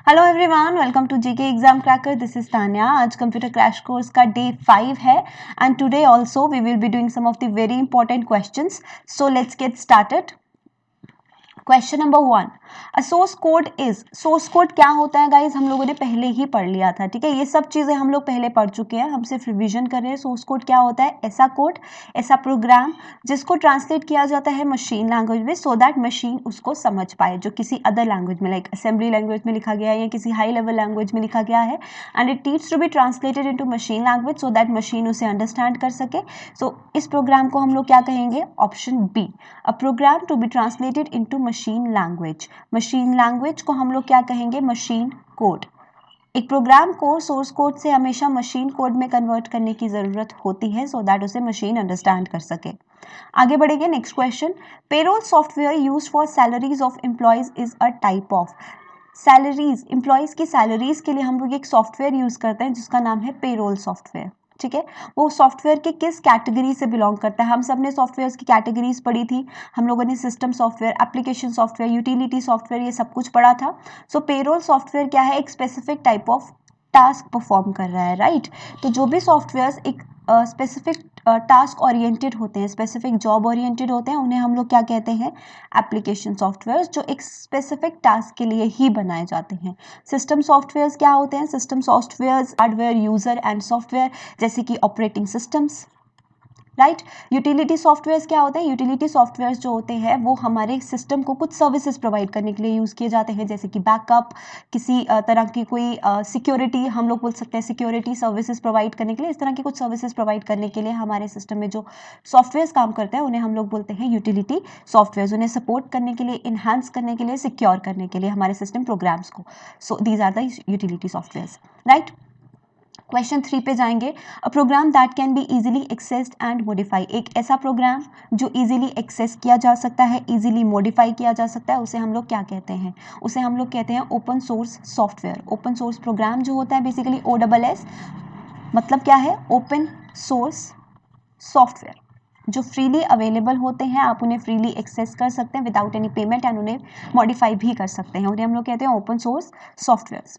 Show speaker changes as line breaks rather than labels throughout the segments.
Hello everyone, welcome to GK exam cracker. This is Tanya. आज computer crash course का day 5 है and today also we will be doing some of the very important questions. So let's get started. Question number 1, a source code is. Source code क्या होता है guys, हम लोगों ने पहले ही पढ़ लिया था, ठीक है। ये सब चीजें हम लोग पहले पढ़ चुके हैं, हम सिर्फ रिवीजन कर रहे हैं। सोर्स कोड क्या होता है? ऐसा कोड, ऐसा प्रोग्राम जिसको ट्रांसलेट किया जाता है मशीन लैंग्वेज में, सो दैट मशीन उसको समझ पाए, जो किसी अदर लैंग्वेज में लाइक असेंबली लैंग्वेज में लिखा गया है या किसी हाई लेवल लैंग्वेज में लिखा गया है, and it needs to be translated into machine language so that machine उसे अंडरस्टैंड कर सके। सो इस प्रोग्राम को हम लोग क्या कहेंगे? Option B, a program to be translated into machine language. Machine language को हम लोग क्या कहेंगे? Machine code. एक प्रोग्राम को सोर्स कोड से हमेशा मशीन कोड में कन्वर्ट करने की जरूरत होती है सो दैट उसे मशीन अंडरस्टैंड कर सके। आगे बढ़ेंगे। Next question, payroll software used for salaries of employees is a type of. Salaries, employees की सैलरीज के लिए हम लोग एक सॉफ्टवेयर यूज करते हैं जिसका नाम है पेरोल सॉफ्टवेयर, ठीक है। वो सॉफ्टवेयर के किस कैटेगरी से बिलोंग करता है? हम सब ने सॉफ्टवेयर की कैटेगरीज पढ़ी थी, हम लोगों ने system software, application software, utility software, ये सब कुछ पढ़ा था। सो पेरोल सॉफ्टवेयर क्या है? एक specific type of task perform कर रहा है, राइट। तो जो भी सॉफ्टवेयर एक स्पेसिफिक टास्क ओरिएंटेड होते हैं, स्पेसिफिक जॉब ओरिएंटेड होते हैं, उन्हें हम लोग क्या कहते हैं? एप्लीकेशन सॉफ्टवेयर, जो एक स्पेसिफिक टास्क के लिए ही बनाए जाते हैं। सिस्टम सॉफ्टवेयर्स क्या होते हैं? System softwares hardware, user and software, जैसे कि operating systems, right. Utility softwares क्या होते हैं? यूटिलिटी सॉफ्टवेयर्स जो होते हैं वो हमारे सिस्टम को कुछ सर्विसेज प्रोवाइड करने के लिए यूज़ किए जाते हैं, जैसे कि बैकअप, किसी तरह की कोई सिक्योरिटी, हम लोग बोल सकते हैं सिक्योरिटी सर्विसेज प्रोवाइड करने के लिए। इस तरह की कुछ सर्विसेज प्रोवाइड करने के लिए हमारे सिस्टम में जो सॉफ्टवेयर्स काम करते हैं उन्हें हम लोग बोलते हैं यूटिलिटी सॉफ्टवेयर्स। उन्हें सपोर्ट करने के लिए, इन्हांस करने के लिए, सिक्योर करने के लिए हमारे सिस्टम प्रोग्राम्स को। So these are the utility softwares, right. Question 3 पे जाएंगे। A program that can be easily accessed and modify. एक ऐसा प्रोग्राम जो इजीली एक्सेस किया जा सकता है, इजीली मॉडिफाई किया जा सकता है, उसे हम लोग क्या कहते हैं? उसे हम लोग कहते हैं open source software. Open source program जो होता है बेसिकली OSS, मतलब क्या है? ओपन सोर्स सॉफ्टवेयर, जो फ्रीली अवेलेबल होते हैं, आप उन्हें फ्रीली एक्सेस कर सकते हैं विदाउट एनी पेमेंट, एंड उन्हें मॉडिफाई भी कर सकते हैं, उन्हें हम लोग कहते हैं ओपन सोर्स सॉफ्टवेयर।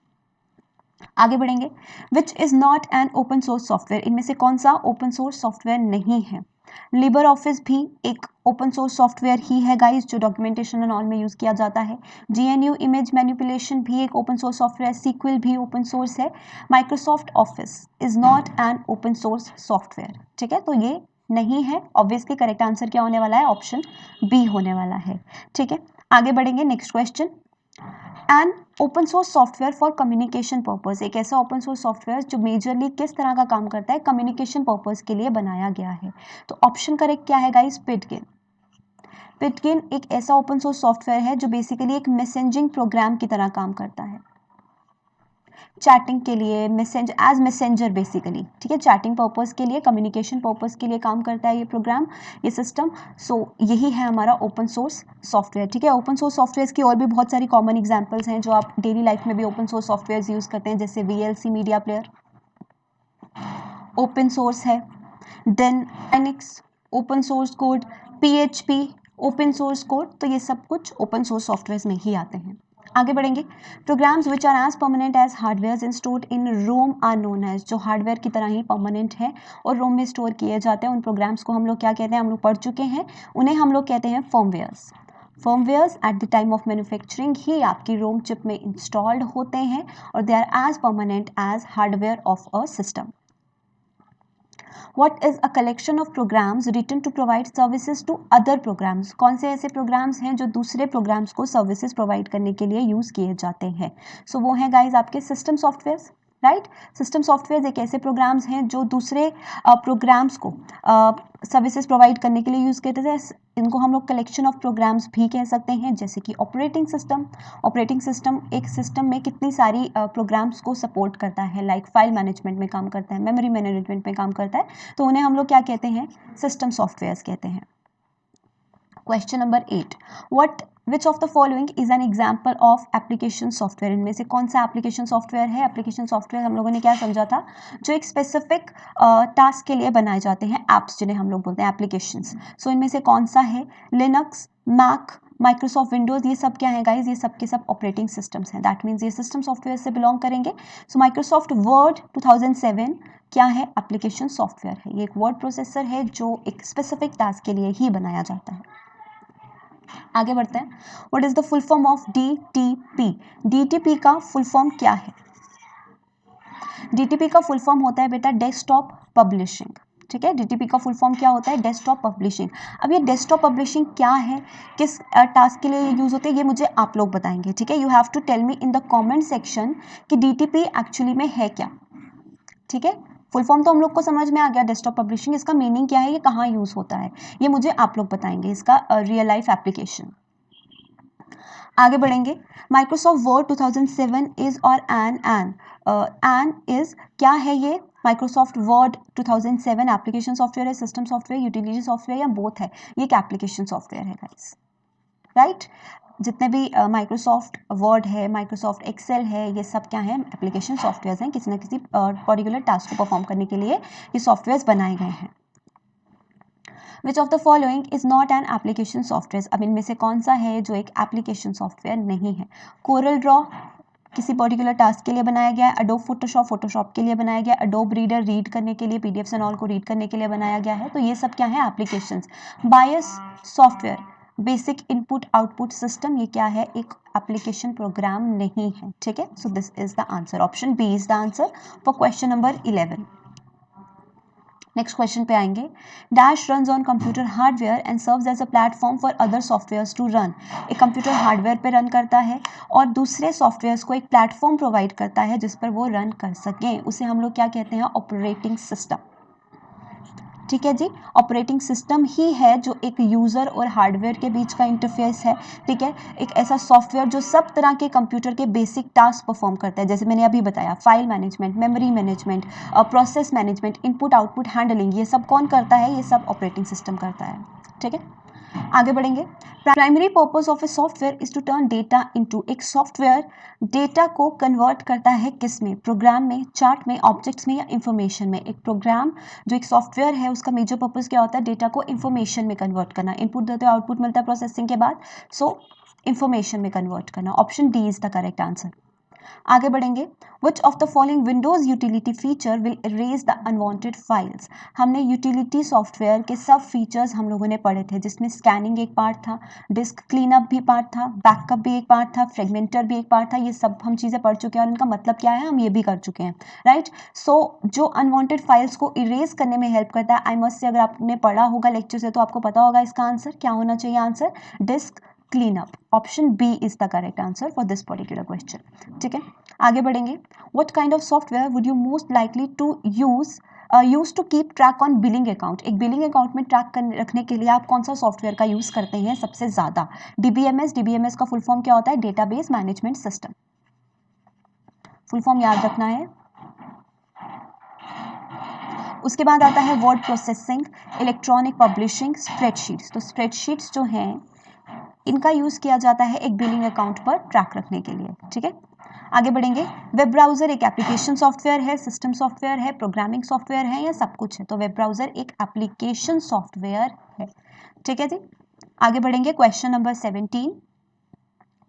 आगे बढ़ेंगे। Which is not an open source software. इनमें से कौन सा ओपन सोर्स सॉफ्टवेयर नहीं है? लिबर ऑफिस भी एक ओपन सोर्स सॉफ्टवेयर ही है गाइस, जो डॉक्यूमेंटेशन एंड ऑल में यूज किया जाता है। GNU इमेज मैनिपुलेशन भी एक ओपन सोर्स सॉफ्टवेयर, सीक्वल भी ओपन सोर्स है। Microsoft office is not an open source software, ठीक है, तो ये नहीं है। ऑब्वियसली करेक्ट आंसर क्या होने वाला है? ऑप्शन बी होने वाला है, ठीक है। आगे बढ़ेंगे। Next question, and open source software for communication purpose. एक ऐसा ओपन सोर्स सॉफ्टवेयर जो मेजरली किस तरह का काम करता है? कम्युनिकेशन पर्पज के लिए बनाया गया है। तो ऑप्शन करेक्ट क्या है गाइस? पिटगिन। पिटगिन एक ऐसा ओपन सोर्स सॉफ्टवेयर है जो बेसिकली एक मैसेजिंग प्रोग्राम की तरह काम करता है, चैटिंग के लिए, मैसेज एज मैसेंजर बेसिकली, ठीक है। चैटिंग पर्पस के लिए, कम्युनिकेशन पर्पस के लिए काम करता है ये प्रोग्राम, ये सिस्टम। सो यही है हमारा ओपन सोर्स सॉफ्टवेयर, ठीक है। ओपन सोर्स सॉफ्टवेयर की और भी बहुत सारी कॉमन एग्जांपल्स हैं जो आप डेली लाइफ में भी ओपन सोर्स सॉफ्टवेयर यूज करते हैं, जैसे VLC media player open source है, then Linux open source code, PHP open source code. तो ये सब कुछ ओपन सोर्स सॉफ्टवेयर में ही आते हैं। आगे बढ़ेंगे। Programs which are as permanent as hardware in stored in ROM are known as. जो हार्डवेयर की तरह ही परमानेंट है और रोम में स्टोर किए जाते हैं, उन प्रोग्राम्स को हम लोग क्या कहते हैं? हम लोग पढ़ चुके हैं, उन्हें हम लोग कहते हैं firmwares. Firmwares at the time of manufacturing ही आपकी रोम चिप में इंस्टॉल्ड होते हैं और they are as permanent as hardware of a system. What is a collection of programs written to provide services to other programs? कौन से ऐसे programs हैं जो दूसरे programs को services provide करने के लिए use किए जाते हैं? So वो हैं guys आपके system softwares, right. System software एक ऐसे प्रोग्राम्स हैं जो दूसरे प्रोग्राम्स को सर्विसेज प्रोवाइड करने के लिए यूज़ करते थे। इनको हम लोग कलेक्शन ऑफ प्रोग्राम्स भी कह सकते हैं, जैसे कि ऑपरेटिंग सिस्टम। ऑपरेटिंग सिस्टम एक सिस्टम में कितनी सारी प्रोग्राम्स को सपोर्ट करता है, लाइक फाइल मैनेजमेंट में काम करता है, मेमोरी मैनेजमेंट में काम करता है, तो उन्हें हम लोग क्या कहते हैं? सिस्टम सॉफ्टवेयर कहते हैं। Question number 8, what which of the following is an example of application software, इनमें से कौन सा एप्लीकेशन सॉफ्टवेयर है? एप्लीकेशन सॉफ्टवेयर हम लोगों ने क्या समझा था, जो एक स्पेसिफिक टास्क के लिए बनाए जाते हैं, एप्स जिन्हें हम लोग बोलते हैं एप्लीकेशंस। सो इनमें से कौन सा है? लिनक्स, मैक, माइक्रोसॉफ्ट विंडोज, ये सब क्या है गाइज? ये सब के सब ऑपरेटिंग सिस्टम्स हैं, दैट मीन्स ये सिस्टम सॉफ्टवेयर से बिलोंग करेंगे। सो माइक्रोसॉफ्ट वर्ड 2007 क्या है? एप्लीकेशन सॉफ्टवेयर है। ये एक वर्ड प्रोसेसर है जो एक स्पेसिफिक टास्क के लिए ही बनाया जाता है। आगे बढ़ते हैं। What is the full form of DTP? DTP का फुल फॉर्म क्या है? DTP का फुल फॉर्म होता है बेटा डेस्कटॉप पब्लिशिंग, ठीक है। DTP का फुल फॉर्म क्या होता है? Desktop publishing. अब ये डेस्कटॉप पब्लिशिंग क्या है, किस टास्क के लिए ये यूज होते हैं, ये मुझे आप लोग बताएंगे, ठीक है। You have to tell me in the comment section कि DTP एक्चुअली में है क्या, ठीक है। फुल फॉर्म तो हम लोग को समझ में आ गया डेस्कटॉप पब्लिशिंग, इसका मीनिंग क्या है, ये कहाँ यूज होता है, ये मुझे आप लोग बताएंगे, इसका रियल लाइफ एप्लीकेशन। आगे बढ़ेंगे। माइक्रोसॉफ्ट वर्ड 2007 इज और एन इज क्या है? ये माइक्रोसॉफ्ट वर्ड 2007 एप्लीकेशन सॉफ्टवेयर है, सिस्टम सॉफ्टवेयर, यूटिलिटी सॉफ्टवेयर या बोथ है? ये एक एप्लीकेशन सॉफ्टवेयर है गाइस, राइट। जितने भी माइक्रोसॉफ्ट वर्ड है, माइक्रोसॉफ्ट एक्सेल है, ये सब क्या है? एप्लीकेशन सॉफ्टवेयर हैं। किसी न किसी पर्टिकुलर टास्क को परफॉर्म करने के लिए ये सॉफ्टवेयर बनाए गए हैं। Which of the following is not an application software? अब इनमें से कौन सा है जो एक एप्लीकेशन सॉफ्टवेयर नहीं है? कोरल ड्रॉ किसी पर्टिकुलर टास्क के लिए बनाया गया है, अडोब फोटोशॉप के लिए बनाया गया, अडोब रीडर रीड करने के लिए, पीडीएफ्स एंड ऑल को रीड करने के लिए बनाया गया है। तो ये सब क्या है? Applications. BIOS software, basic input output system, ये क्या है? एक एप्लीकेशन प्रोग्राम नहीं है, ठीक है। So this is the answer, option B is the answer for question number 11। Next question पे आएंगे। Dash runs on computer hardware and serves as a platform for other softwares to run. एक computer hardware पे run करता है और दूसरे softwares को एक प्लेटफॉर्म प्रोवाइड करता है जिस पर वो रन कर सकें, उसे हम लोग क्या कहते हैं? ऑपरेटिंग सिस्टम, ठीक है जी। ऑपरेटिंग सिस्टम ही है जो एक यूज़र और हार्डवेयर के बीच का इंटरफेस है, ठीक है। एक ऐसा सॉफ्टवेयर जो सब तरह के कंप्यूटर के बेसिक टास्क परफॉर्म करता है, जैसे मैंने अभी बताया, file management, memory management, process management, input output handling, ये सब कौन करता है? ये सब ऑपरेटिंग सिस्टम करता है, ठीक है। आगे बढ़ेंगे। Primary purpose of a software is to turn data into, एक सॉफ्टवेयर डेटा को कन्वर्ट करता है किस में? प्रोग्राम में, चार्ट में, ऑब्जेक्ट्स में या इंफॉर्मेशन में? एक प्रोग्राम जो एक सॉफ्टवेयर है उसका मेजर पर्पस क्या होता है? डेटा को इंफॉर्मेशन में कन्वर्ट करना। इनपुट देते हो, आउटपुट मिलता है प्रोसेसिंग के बाद, सो इंफॉर्मेशन में कन्वर्ट करना। Option D is the correct answer. आगे बढ़ेंगे। Which of the following Windows utility feature will erase the unwanted files? हमने यूटिलिटी सॉफ्टवेयर के सब फीचर्स हम लोगों ने पढ़े थे, जिसमें स्कैनिंग एक पार्ट था, डिस्क क्लीनअप भी पार्ट था, बैकअप भी एक पार्ट था, फ्रेगमेंटर भी एक पार्ट था। ये सब हम चीज़ें पढ़ चुके हैं और इनका मतलब क्या है हम ये भी कर चुके हैं, राइट। सो जो अनवांटेड फाइल्स को इरेज करने में हेल्प करता है, आई मस्ट से, अगर आपने पढ़ा होगा लेक्चर से तो आपको पता होगा इसका आंसर क्या होना चाहिए। Answer disk cleanup, option B is the correct answer for this particular question, ठीक है। आगे बढ़ेंगे। What kind of software would you most likely to use to keep track on billing account? एक बिलिंग अकाउंट में track रखने के लिए आप कौन सा सॉफ्टवेयर का यूज करते हैं सबसे ज्यादा? DBMS का फुल फॉर्म क्या होता है? Database management system, full form याद रखना है। उसके बाद आता है word processing, electronic publishing, spreadsheets. तो स्प्रेडशीट्स जो हैं इनका यूज किया जाता है एक बिलिंग अकाउंट पर ट्रैक रखने के लिए, ठीक है। आगे बढ़ेंगे। वेब ब्राउजर एक एप्लीकेशन सॉफ्टवेयर है, सिस्टम सॉफ्टवेयर है, प्रोग्रामिंग सॉफ्टवेयर है या सब कुछ है? तो वेब ब्राउजर एक एप्लीकेशन सॉफ्टवेयर है, ठीक है जी। आगे बढ़ेंगे। Question number 17।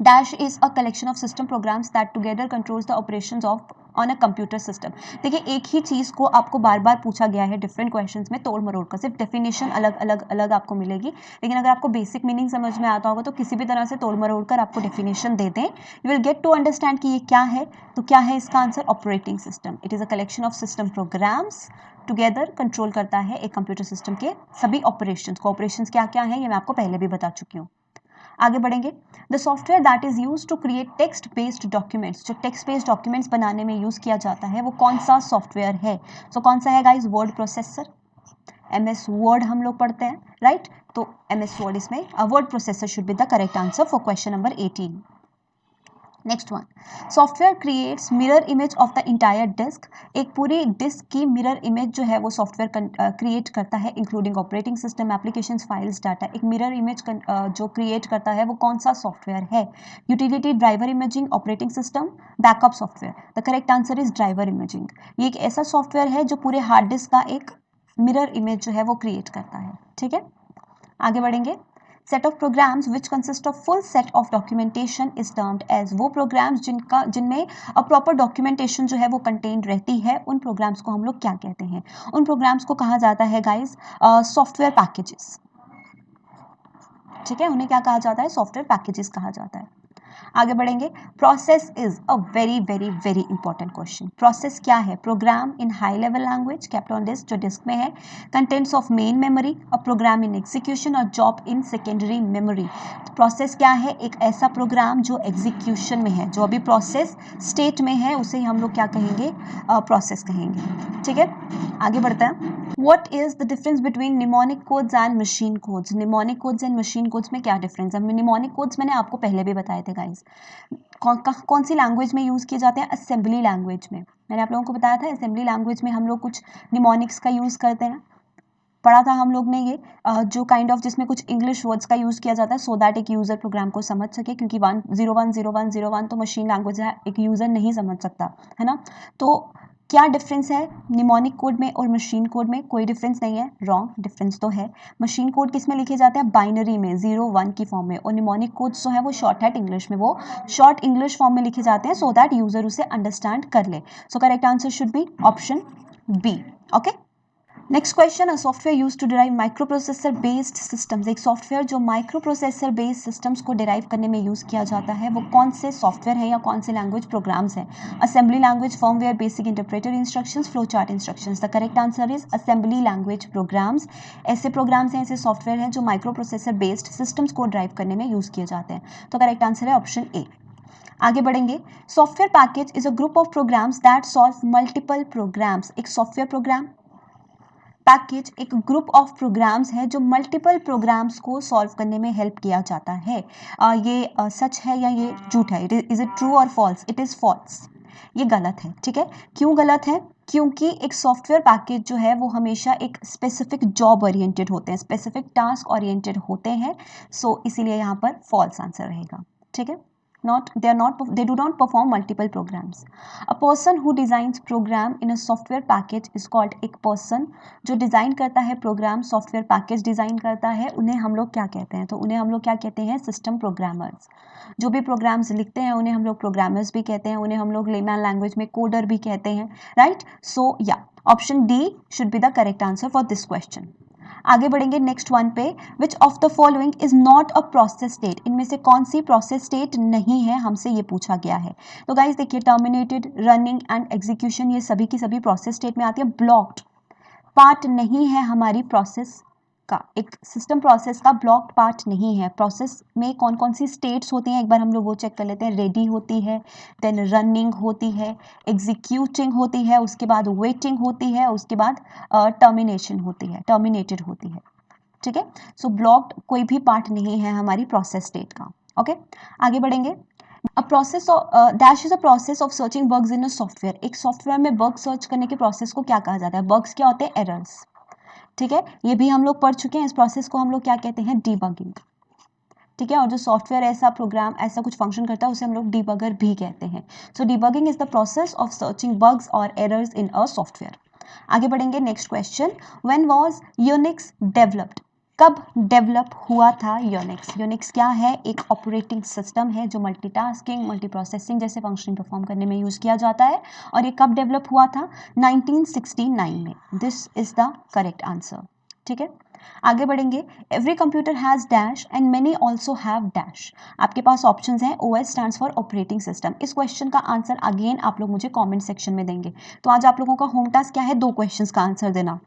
Dash is a collection of system programmes that together controls the operations of on a computer system. देखिए एक ही चीज़ को आपको बार बार पूछा गया है डिफरेंट क्वेश्चंस में, तोड़ मरोड़ कर, सिर्फ डेफिनेशन अलग आपको मिलेगी, लेकिन अगर आपको बेसिक मीनिंग समझ में आता होगा तो किसी भी तरह से तोड़ मरोड़ कर आपको डेफिनेशन दे दें, you will get to understand कि ये क्या है। तो क्या है इसका answer? Operating system. It is a collection of system programs together control करता है एक कंप्यूटर सिस्टम के सभी ऑपरेशंस को। ऑपरेशंस क्या क्या है ये मैं आपको पहले भी बता चुकी हूँ। आगे बढ़ेंगे। The software that is use to create text based documents, जो टेक्स्ट बेस्ड डॉक्यूमेंट्स बनाने में यूज किया जाता है वो कौन सा सॉफ्टवेयर है? सो कौन सा है guys? Word processor, MS word हम लोग पढ़ते हैं, राइट। तो MS वर्ड इसमें word processor should be the correct answer for question number 18। Next one, software creates mirror image of the entire disk. एक पूरी डिस्क की मिरर इमेज जो है वो सॉफ्टवेयर क्रिएट करता है, including operating system, applications, files, data. एक mirror image जो क्रिएट करता है वो कौन सा सॉफ्टवेयर है? Utility, driver imaging, operating system, backup software. The correct answer is driver imaging. ये एक ऐसा सॉफ्टवेयर है जो पूरे हार्ड डिस्क का एक मिरर इमेज जो है वो क्रिएट करता है। ठीक है, आगे बढ़ेंगे। Set of programs which consist of full set of documentation is termed as. वो प्रोग्राम्स जिनमें प्रॉपर डॉक्यूमेंटेशन जो है वो कंटेंट रहती है, उन प्रोग्राम्स को हम लोग क्या कहते हैं? उन प्रोग्राम्स को कहा जाता है गाइज सॉफ्टवेयर पैकेजेस। ठीक है, उन्हें क्या कहा जाता है? सॉफ्टवेयर पैकेजेस कहा जाता है। आगे बढ़ेंगे। Process is a very very very important question. Process क्या है? Program in high level language kept on disk, जो डिस्क में है, contents of main memory, a program in execution और job in secondary memory. Process क्या है? एक ऐसा प्रोग्राम जो एग्जीक्यूशन में है, जो अभी प्रोसेस स्टेट में है, उसे हम लोग क्या कहेंगे? प्रोसेस कहेंगे। ठीक है, आगे बढ़ते हैं। What is the difference between mnemonic codes and machine codes? mnemonic codes and machine codes में क्या डिफरेंस है? mnemonic codes मैंने आपको पहले भी बताए थे गाइस। कौन सी लैंग्वेज में यूज़ किए जाते हैं? असेंबली लैंग्वेज में। मैंने आप लोगों को बताया था असेंबली लैंग्वेज में हम लोग कुछ निमोनिक्स का यूज़ करते हैं। पढ़ा था हम लोग ने ये जो काइंड ऑफ जिसमें कुछ इंग्लिश वर्ड्स का यूज़ किया जाता है सो दैट एक यूज़र प्रोग्राम को समझ सके, क्योंकि 1010101 तो मशीन लैंग्वेज है, एक यूज़र नहीं समझ सकता है ना। तो क्या डिफरेंस है निमोनिक कोड में और मशीन कोड में? कोई डिफरेंस नहीं है, रॉन्ग, डिफरेंस तो है। मशीन कोड किस में लिखे जाते हैं? बाइनरी में, 0-1 की फॉर्म में। और निमोनिक कोड जो है वो शॉर्ट हैट इंग्लिश में, वो शॉर्ट इंग्लिश फॉर्म में लिखे जाते हैं सो दैट यूज़र उसे अंडरस्टैंड कर ले। So correct answer should be option B. Okay, next question, a software use to derive microprocessor based systems. एक सॉफ्टवेयर जो माइक्रोप्रोसेसर बेस्ड सिस्टम्स को डिराइव करने में यूज किया जाता है, वो कौन से सॉफ्टवेयर है या कौन से लैंग्वेज प्रोग्राम्स हैं? Assembly language, firmware, basic interpreter instructions, flow chart instructions. The correct answer is assembly language programs. ऐसे प्रोग्राम्स हैं, ऐसे सॉफ्टवेयर हैं जो माइक्रोप्रोसेसर बेस्ड सिस्टम्स को ड्राइव करने में यूज किए जाते हैं। तो करेक्ट आंसर है ऑप्शन ए। आगे बढ़ेंगे। Software package is a group of programs that solve multiple programs. एक सॉफ्टवेयर प्रोग्राम पैकेज एक ग्रुप ऑफ प्रोग्राम्स है जो मल्टीपल प्रोग्राम्स को सॉल्व करने में हेल्प किया जाता है। ये सच है या ये झूठ है? इज इट ट्रू और फॉल्स? इट इज़ फॉल्स, ये गलत है। ठीक है, क्यों गलत है? क्योंकि एक सॉफ्टवेयर पैकेज जो है वो हमेशा एक स्पेसिफिक जॉब ओरिएंटेड होते हैं, स्पेसिफिक टास्क ओरिएंटेड होते हैं। सो इसीलिए यहाँ पर फॉल्स आंसर रहेगा। ठीक है, they do not perform multiple programs. A person who designs program in a software package is called, एक person जो डिज़ाइन करता है प्रोग्राम, सॉफ्टवेयर पैकेज डिज़ाइन करता है, उन्हें हम लोग क्या कहते हैं? तो उन्हें हम लोग क्या कहते हैं? System programmers. जो भी प्रोग्राम्स लिखते हैं उन्हें हम लोग प्रोग्रामर्स भी कहते हैं, उन्हें हम लोग लेमैन लैंग्वेज में कोडर भी कहते हैं, राइट? सो या option D should be the correct answer for this question. आगे बढ़ेंगे नेक्स्ट वन पे। Which of the following is not a process state? इनमें से कौन सी प्रोसेस स्टेट नहीं है, हमसे ये पूछा गया है। तो गाइस देखिए, टर्मिनेटेड, रनिंग एंड एग्जीक्यूशन ये सभी की सभी प्रोसेस स्टेट में आती है। ब्लॉक्ड पार्ट नहीं है हमारी प्रोसेस का, एक सिस्टम प्रोसेस का ब्लॉक्ड पार्ट नहीं है। प्रोसेस में कौन कौन सी स्टेट्स होती हैं एक बार हम लोग वो चेक कर लेते हैं। रेडी होती है, देन रनिंग होती है, एग्जीक्यूटिंग होती है, उसके बाद वेटिंग होती है, उसके बाद टर्मिनेशन होती है, टर्मिनेटेड होती है। ठीक है, सो ब्लॉक्ड कोई भी पार्ट नहीं है हमारी प्रोसेस स्टेट का। ओके, आगे बढ़ेंगे। Dash is a process of searching bugs in a software. एक सॉफ्टवेयर में बग सर्च करने के प्रोसेस को क्या कहा जाता है? बग्स क्या होते हैं? एरर्स। ठीक है, ये भी हम लोग पढ़ चुके हैं। इस प्रोसेस को हम लोग क्या कहते हैं? डीबगिंग। ठीक है, और जो सॉफ्टवेयर ऐसा प्रोग्राम ऐसा कुछ फंक्शन करता है उसे हम लोग डीबगर भी कहते हैं। So debugging is the process of searching bugs और एरर्स इन अ सॉफ्टवेयर। आगे बढ़ेंगे। Next question, when was Unix developed? कब डेवलप हुआ था यूनिक्स? यूनिक्स क्या है? एक ऑपरेटिंग सिस्टम है जो मल्टीटास्किंग, मल्टीप्रोसेसिंग जैसे फंक्शन परफॉर्म करने में यूज किया जाता है। और ये कब डेवलप हुआ था? 1969 में। This is the correct answer. ठीक है, आगे बढ़ेंगे। Every computer has dash and many also have dash. आपके पास ऑप्शंस हैं। OS stands for operating system. इस क्वेश्चन का आंसर अगेन आप लोग मुझे कमेंट सेक्शन में देंगे। तो आज आप लोगों का होम टास्क क्या है? 2 क्वेश्चंस का आंसर देना।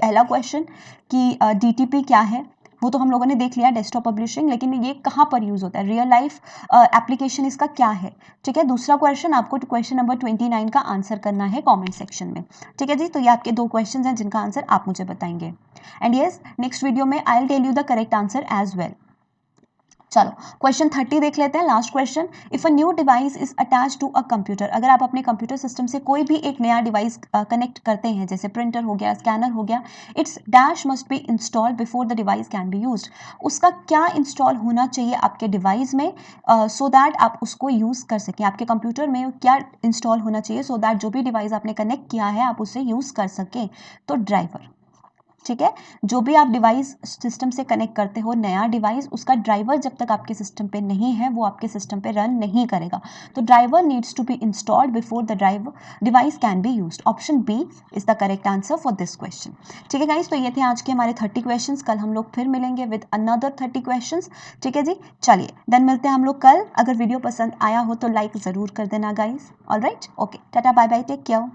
पहला क्वेश्चन कि DTP क्या है, वो तो हम लोगों ने देख लिया, डेस्कटॉप पब्लिशिंग, लेकिन ये कहाँ पर यूज होता है? रियल लाइफ एप्लीकेशन इसका क्या है? ठीक है, दूसरा क्वेश्चन आपको क्वेश्चन नंबर 29 का आंसर करना है कमेंट सेक्शन में। ठीक है जी, तो ये आपके 2 क्वेश्चन हैं जिनका आंसर आप मुझे बताएंगे। एंड यस, नेक्स्ट वीडियो में I will tell you the correct answer as well. चलो क्वेश्चन 30 देख लेते हैं, last question. If a new device is attach to a computer, अगर आप अपने कंप्यूटर सिस्टम से कोई भी एक नया डिवाइस कनेक्ट करते हैं, जैसे प्रिंटर हो गया, स्कैनर हो गया, it's dash must be install before the device can be used. उसका क्या इंस्टॉल होना चाहिए आपके डिवाइस में सो दैट आप उसको यूज़ कर सकें, आपके कंप्यूटर में क्या इंस्टॉल होना चाहिए सो दैट जो भी डिवाइस आपने कनेक्ट किया है आप उसे यूज़ कर सकें। तो ड्राइवर, ठीक है, जो भी आप डिवाइस सिस्टम से कनेक्ट करते हो नया डिवाइस, उसका ड्राइवर जब तक आपके सिस्टम पे नहीं है वो आपके सिस्टम पे रन नहीं करेगा। तो driver needs to be installed before the driver device can be used. Option B is the correct answer for this question. ठीक है गाइस, तो ये थे आज के हमारे 30 क्वेश्चंस। कल हम लोग फिर मिलेंगे विद अनदर 30 क्वेश्चंस। ठीक है जी, चलिए देन मिलते हैं हम लोग कल। अगर वीडियो पसंद आया हो तो लाइक ज़रूर कर देना guys. Alright, okay, tata bye bye, take care.